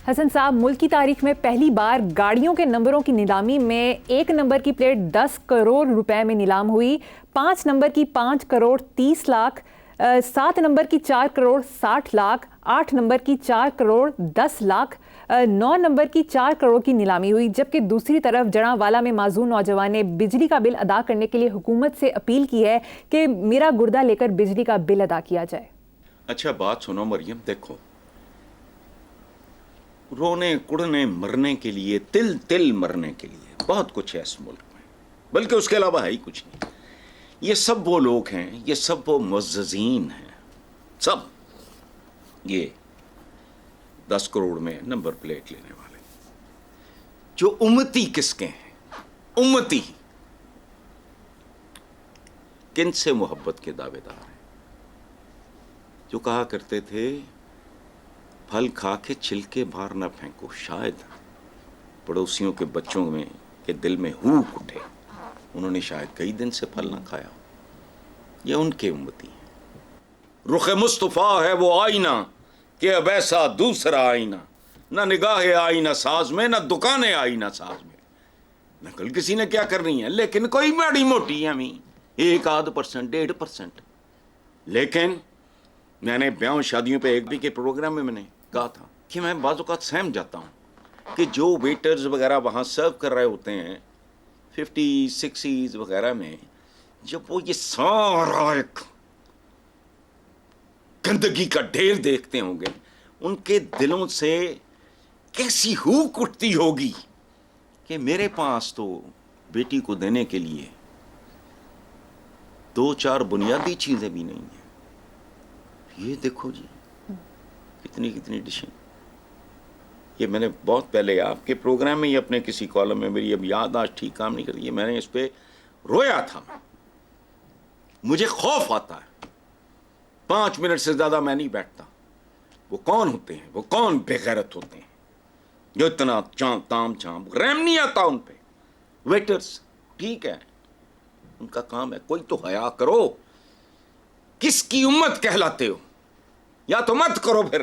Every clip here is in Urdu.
حسن صاحب، ملک کی تاریخ میں پہلی بار گاڑیوں کے نمبروں کی نیلامی میں 1 نمبر کی پلیٹ 10 کروڑ روپے میں نیلام ہوئی، 5 نمبر کی 5 کروڑ 30 لاکھ، 7 نمبر کی 4 کروڑ 60 لاکھ، 8 نمبر کی 4 کروڑ 10 لاکھ، 9 نمبر کی 4 کروڑ کی نیلامی ہوئی، جبکہ دوسری طرف جڑاں نے معذور نوجوان نے بجلی کا بل ادا کرنے کے لیے حکومت سے اپیل کی ہے کہ میرا گردہ لے کر بجلی کا بل ادا کیا جائے۔ اچھا بات سنو مریم، دیکھو رونے کڑنے مرنے کے لیے تل مرنے کے لیے بہت کچھ ہے اس ملک میں، بلکہ اس کے علاوہ ہے ہی کچھ نہیں۔ یہ سب وہ لوگ ہیں، یہ سب وہ معززین ہیں، سب یہ 10 کروڑ میں نمبر پلیٹ لینے والے، جو امتی کس کے ہیں، امتی کن سے محبت کے دعوے دار ہیں، جو کہا کرتے تھے پھل کھا کے چھلکے باہر نہ پھینکو، شاید پڑوسیوں کے بچوں میں کے دل میں ہوک اٹھے، انہوں نے شاید کئی دن سے پھل نہ کھایا ہو، یہ ان کے امتی ہیں۔ رخ مصطفیٰ ہے وہ آئینہ کہ اب ایسا دوسرا آئینہ، نہ نگاہ آئینہ ساز میں، نہ دکان آئینہ ساز میں، نقل کسی نے کیا کرنی ہے، لیکن کوئی بڑی موٹی ہے ہمیں 1-8%، 1.5%۔ لیکن میں نے بیاہ شادیوں پہ ایک بھی کے پروگرام میں نے کہا تھا کہ میں بعض اوقات سہم جاتا ہوں کہ جو ویٹرز وغیرہ وہاں سرو کر رہے ہوتے ہیں 50s 60s وغیرہ میں، جب وہ یہ سارا ایک گندگی کا ڈھیر دیکھتے ہوں گے، ان کے دلوں سے کیسی ہوک اٹھتی ہوگی کہ میرے پاس تو بیٹی کو دینے کے لیے 2-4 بنیادی چیزیں بھی نہیں ہیں۔ یہ دیکھو جی کتنی ڈشیں، یہ میں نے بہت پہلے آپ کے پروگرام میں ہی اپنے کسی کالم میں، میری اب یاد آج ٹھیک کام نہیں کر رہی ہے، میں نے اس پہ رویا تھا، مجھے خوف آتا ہے، 5 منٹ سے زیادہ میں نہیں بیٹھتا۔ وہ کون ہوتے ہیں، وہ کون بے غیرت ہوتے ہیں جو اتنا تام جھام، رحم نہیں آتا ان پہ۔ ویٹرز ٹھیک ہے، ان کا کام ہے، کوئی تو حیا کرو، کس کی امت کہلاتے ہو، یا تو مت کرو، پھر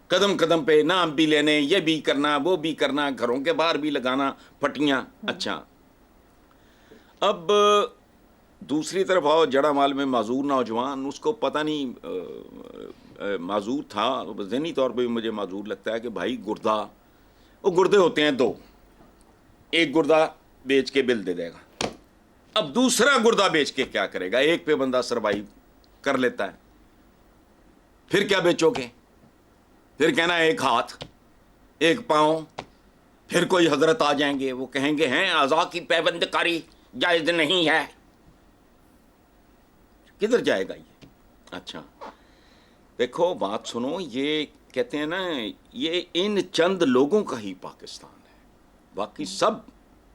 قدم قدم پہ نام بھی لینے، یہ بھی کرنا وہ بھی کرنا، گھروں کے باہر بھی لگانا پٹیاں۔ اچھا اب دوسری طرف آؤ، جڑا مال میں معذور نوجوان، اس کو پتہ نہیں معذور تھا، ذہنی طور پہ بھی مجھے معذور لگتا ہے کہ بھائی گردہ، وہ گردے ہوتے ہیں 2، ایک گردہ بیچ کے بل دے دے گا، اب دوسرا گردہ بیچ کے کیا کرے گا؟ ایک پہ بندہ سروائیو کر لیتا ہے، پھر کیا بیچو گے؟ پھر کہنا ایک ہاتھ ایک پاؤں، پھر کوئی حضرت آ جائیں گے، وہ کہیں گے ہیں اعضاء کی پیوند کاری جائز نہیں ہے، کدھر جائے گا یہ؟ اچھا دیکھو بات سنو، یہ کہتے ہیں نا یہ ان چند لوگوں کا ہی پاکستان ہے، باقی سب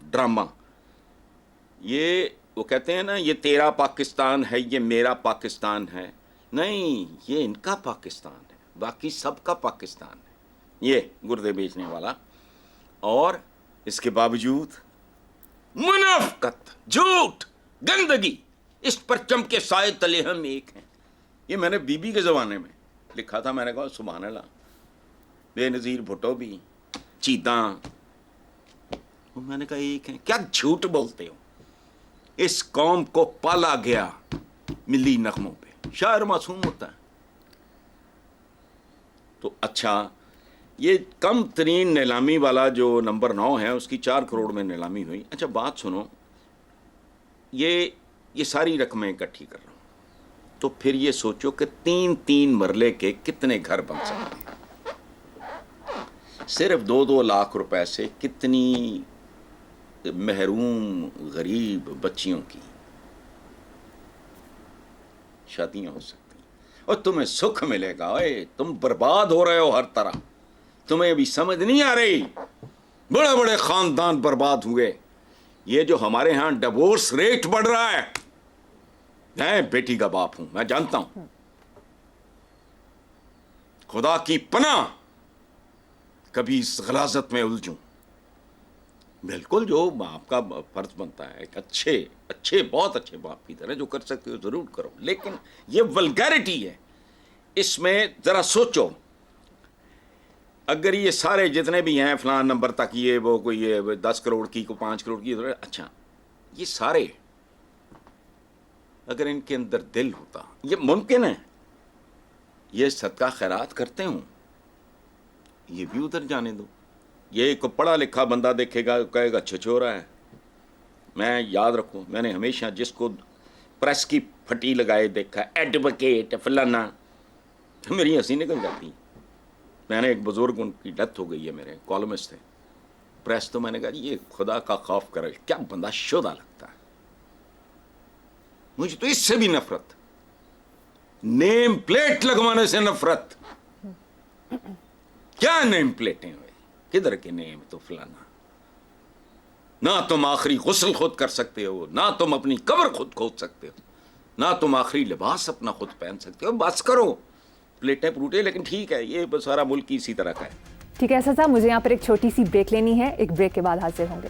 ڈرامہ۔ یہ وہ کہتے ہیں نا یہ تیرا پاکستان ہے، یہ میرا پاکستان ہے، نہیں، یہ ان کا پاکستان ہے، باقی سب کا پاکستان ہے یہ گردے بیچنے والا۔ اور اس کے باوجود منافقت، جھوٹ، گندگی، اس پرچم کے سائے تلے ہم ایک ہیں۔ یہ میں نے بی بی کے زمانے میں لکھا تھا، میں نے کہا سبحان اللہ، بے نظیر بھٹو بھی، چیتاں، میں نے کہا ایک ہیں، کیا جھوٹ بولتے ہو؟ اس قوم کو پالا گیا ملی نغموں پہ، شاعر معصوم ہوتا ہے۔ تو اچھا یہ کم ترین نیلامی والا جو نمبر 9 ہے، اس کی 4 کروڑ میں نیلامی ہوئی۔ اچھا بات سنو، یہ ساری رقمیں اکٹھی کر رہا ہوں، تو پھر یہ سوچو کہ 3 مرلے کے کتنے گھر بن سکتے ہیں؟ صرف 2 لاکھ روپے سے کتنی محروم غریب بچیوں کی شادیاں ہو سکتی ہیں، اور تمہیں سکھ ملے گا۔ اے تم برباد ہو رہے ہو ہر طرح، تمہیں ابھی سمجھ نہیں آ رہی، بڑے بڑے خاندان برباد ہوئے۔ یہ جو ہمارے ہاں ڈیورس ریٹ بڑھ رہا ہے، میں بیٹی کا باپ ہوں، میں جانتا ہوں، خدا کی پناہ کبھی اس غلاظت میں الجھوں۔ بالکل جو باپ کا فرض بنتا ہے، ایک اچھے بہت اچھے باپ کی طرح جو کر سکتے ہو ضرور کرو، لیکن یہ ولگیرٹی ہے، اس میں ذرا سوچو اگر یہ سارے جتنے بھی ہیں فلان نمبر تک یہ وہ کوئی یہ 10 کروڑ کی کو 5 کروڑ کی، اچھا یہ سارے اگر ان کے اندر دل ہوتا، یہ ممکن ہے یہ صدقہ خیرات کرتے ہوں، یہ بھی ادھر جانے دو. یہ ایک پڑھا لکھا بندہ دیکھے گا کہے گا چھچورا ہے. میں یاد رکھوں، میں نے ہمیشہ جس کو پریس کی پھٹی لگائے دیکھا ایڈوکیٹ فلانا، میری ہنسی نکل جاتی. میں نے ایک بزرگ، ان کی ڈیتھ ہو گئی ہے، میرے کالمسٹ تھے پریس، تو میں نے کہا جی یہ خدا کا خوف کرے، کیا بندہ شودہ لگتا ہے. مجھے تو اس سے بھی نفرت، نیم پلیٹ لگوانے سے نفرت. کیا نیم پلیٹیں ہوئے، کدھر کے نیم تو فلانا. نہ تم آخری غسل خود کر سکتے ہو، نہ تم اپنی قبر خود کھود سکتے ہو، نہ تم آخری لباس اپنا خود پہن سکتے ہو. بس کرو پلیٹیں پروٹے. لیکن ٹھیک ہے، یہ سارا ملک اسی طرح کا ہے. ٹھیک ہے اسد صاحب، مجھے یہاں پر ایک چھوٹی سی بریک لینی ہے، ایک بریک کے بعد حاضر ہوں گے.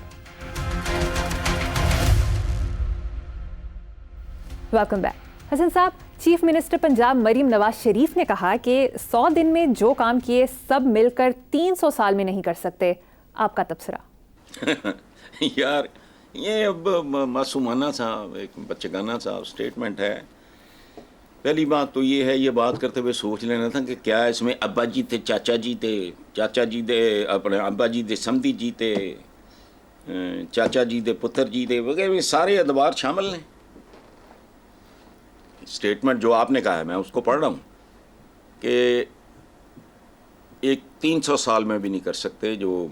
Welcome back. حسن صاحب، چیف منسٹر پنجاب مریم نواز شریف نے کہا کہ 100 دن میں جو کام کیے سب مل کر 300 سال میں نہیں کر سکتے. آپ کا تبصرہ؟ یار یہ اب معصومانہ سا ایک بچگانہ سا اسٹیٹمنٹ ہے. پہلی بات تو یہ ہے، یہ بات کرتے ہوئے سوچ لینا تھا کہ کیا اس میں ابا جی تھے، چاچا جی تھے، چاچا جی دے اپنے ابا جی دے سمدھی جی تھے، چاچا جی دے پتر جی دے وغیرہ، یہ سارے ادوار شامل ہیں. اسٹیٹمنٹ جو آپ نے کہا ہے میں اس کو پڑھ رہا ہوں کہ ایک 300 سال میں بھی نہیں کر سکتے جو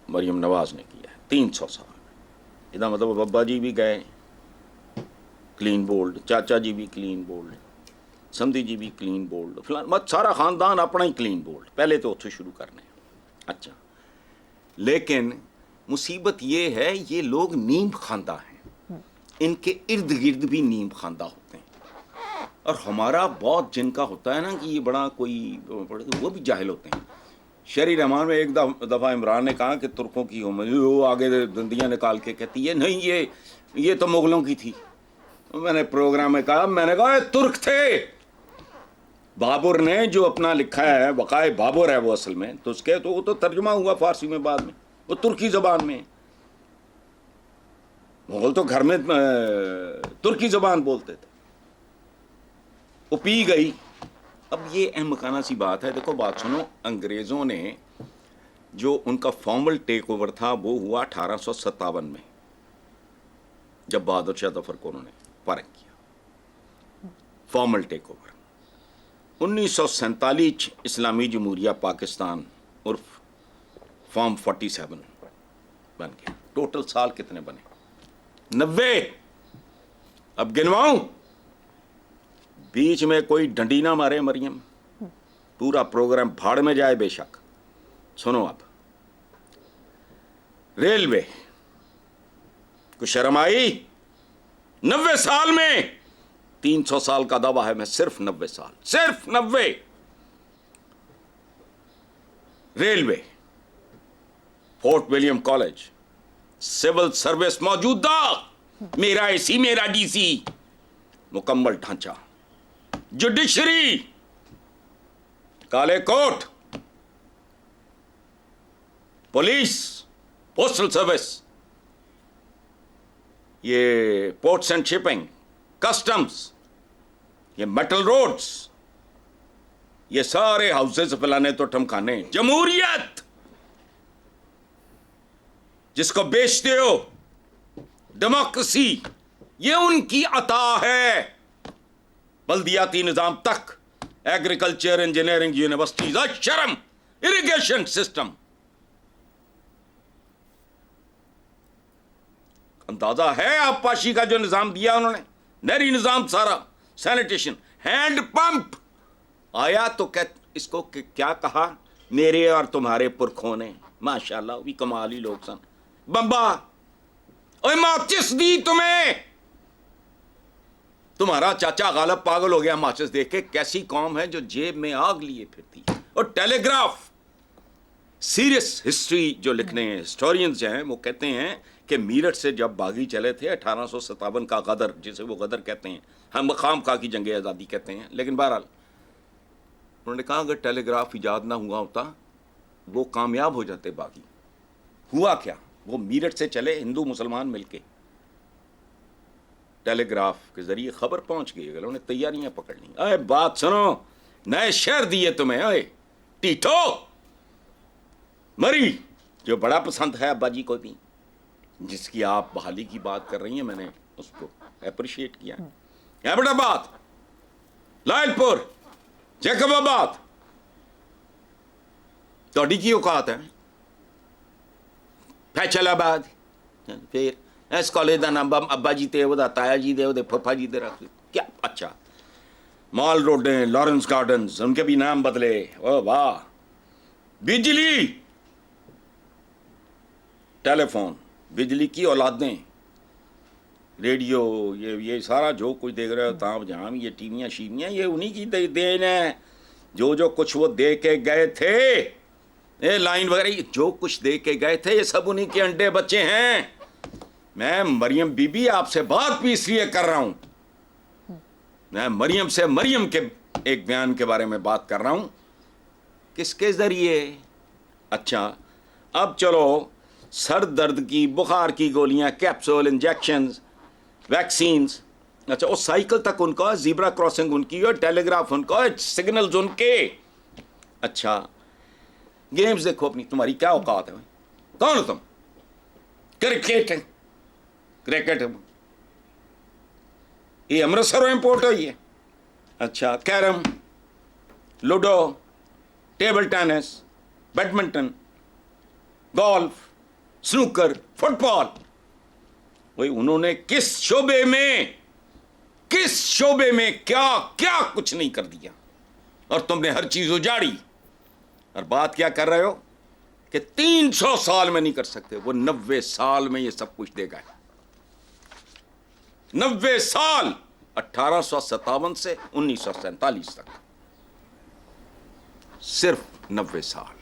مریم نواز نے کیا ہے. 300 سال یہ مطلب ابا جی بھی گئے کلین بولڈ، چاچا جی بھی کلین بولڈ، سمدھی جی بھی کلین بولڈ، فلان مت سارا خاندان اپنا ہی کلین بولڈ. پہلے تو اتھے شروع کرنے. اچھا، لیکن مصیبت یہ ہے یہ لوگ نیم خواندہ ہیں، ان کے ارد گرد بھی نیم خواندہ ہوتے ہیں. اور ہمارا بہت جن کا ہوتا ہے نا کہ یہ بڑا کوئی وہ بھی جاہل ہوتے ہیں. شہری رحمان میں ایک دفعہ عمران نے کہا کہ ترکوں کی وہ آگے دندیاں نکال کے کہتی ہے نہیں یہ تو مغلوں کی تھی. میں نے پروگرام میں کہا، میں نے کہا ترک تھے. بابر نے جو اپنا لکھا ہے وقائے بابر ہے وہ اصل میں تو اس کے تو وہ تو ترجمہ ہوا فارسی میں بعد میں، وہ ترکی زبان میں. مغل تو گھر میں ترکی زبان بولتے تھے. وہ پی گئی. اب یہ اہم مکانہ سی بات ہے. دیکھو بات سنو، انگریزوں نے جو ان کا فارمل ٹیک اوور تھا وہ ہوا 1857 میں، جب بہادر شاہ ظفر کو انہوں نے فارغ کیا. Formal take over. 1947 اسلامی جمہوریہ پاکستان عرف فارم 47 بن گیا. ٹوٹل سال کتنے بنے؟ 90. اب گنواؤں؟ بیچ میں کوئی ڈنڈی نہ مارے مریم، پورا پروگرام بھاڑ میں جائے بے شک. سنو اب، ریلوے کو شرم آئی؟ 90 سال میں 300 سال کا دعویٰ ہے، میں صرف 90 سال، صرف 90. Railway, Fort William College, civil service موجودہ، میرا اے سی میرا ڈی سی، مکمل ڈھانچہ. جوڈیشری، کالے کوٹ، پولیس، پوسٹل سروس، یہ پورٹس اینڈ شپنگ، کسٹمز، یہ میٹل روڈز، یہ سارے ہاؤسز پلانے تو ٹھمکانے. جمہوریت جس کو بیچتے ہو، ڈیموکریسی، یہ ان کی عطا ہے. بلدیاتی نظام تک، ایگریکلچر، انجینئرنگ یونیورسٹیز، شرم، اریگیشن سسٹم. اندازہ ہے آپ پاشی کا جو نظام دیا انہوں نے، نہری نظام سارا، سینیٹیشن، ہینڈ پمپ آیا تو اس کو کیا کہا؟ میرے اور تمہارے پرکھوں نے. ماشاءاللہ وہ بھی کمال ہی لوگ سن. بمبا، اوے ماچس دی تمہیں. تمہارا چاچا غالب پاگل ہو گیا ماچس دیکھ کے. کیسی قوم ہے جو جیب میں آگ لیے پھرتی. اور ٹیلی گراف، سیریس ہسٹری جو لکھنے ہیں ہسٹورینز جو ہیں وہ کہتے ہیں کہ میرٹھ سے جب باغی چلے تھے 1857 کا غدر، جسے وہ غدر کہتے ہیں، ہم خام خواہ کی جنگ آزادی کہتے ہیں، لیکن بہرحال انہوں نے کہا اگر ٹیلی گراف ایجاد نہ ہوا ہوتا وہ کامیاب ہو جاتے باغی. ہوا کیا, وہ میرٹھ سے چلے ہندو مسلمان مل کے, ٹیلی گراف کے ذریعے خبر پہنچ گئی, انہوں نے تیاریاں پکڑ لی. اے بات سنو, نئے شہر دیے تمہیں, اے ٹیٹو مری, جو بڑا پسند ہے ابا جی کو بھی, جس کی آپ بحالی کی بات کر رہی ہیں, میں نے اس کو اپریشیٹ کیا. ایبٹ آباد, لائل پور, جیکب آباد, توڑی کی اوقات ہے. فیصل آباد, پھر اس کالج کا نام ابا جی تے, وہ تایا جی دے, وہ پھپھا جی دے رکھ کیا. اچھا, مال روڈیں, لارنس گارڈنز, ان کے بھی نام بدلے. او واہ. بجلی, ٹیلی فون, بجلی کی اولادیں, ریڈیو, یہ سارا جو کچھ دیکھ رہے ہو تام جہاں, یہ ٹیویاں شیویاں, یہ انہی کی دین ہے. جو کچھ وہ دے کے گئے تھے, لائن وغیرہ, جو کچھ دے کے گئے تھے, یہ سب انہی کے انڈے بچے ہیں. میں مریم بی بی آپ سے بات بھی اس لیے کر رہا ہوں, میں مریم سے, مریم کے ایک بیان کے بارے میں بات کر رہا ہوں. کس کے ذریعے؟ اچھا, اب چلو, سر درد کی, بخار کی گولیاں, کیپسول, انجیکشنز, ویکسینز, اچھا وہ سائیکل تک ان کا, زیبرا کراسنگ ان کی, اور ٹیلی گراف ان کا, سگنلز ان کے. اچھا, گیمز دیکھو اپنی, تمہاری کیا اوقات ہے, کون ہو تم؟ کرکٹ, کرکٹ یہ امرتسر امپورٹ ہوئی ہے. اچھا, carrom, ludo, table tennis, badminton, golf, snooker, football. وہی انہوں نے کس شعبے میں کیا کیا کچھ نہیں کر دیا, اور تم نے ہر چیز اجاڑی. اور بات کیا کر رہے ہو کہ 300 سال میں نہیں کر سکتے, وہ 90 سال میں یہ سب کچھ دے گئے. 90 سال, 1857 سے 1947 تک, صرف 90 سال.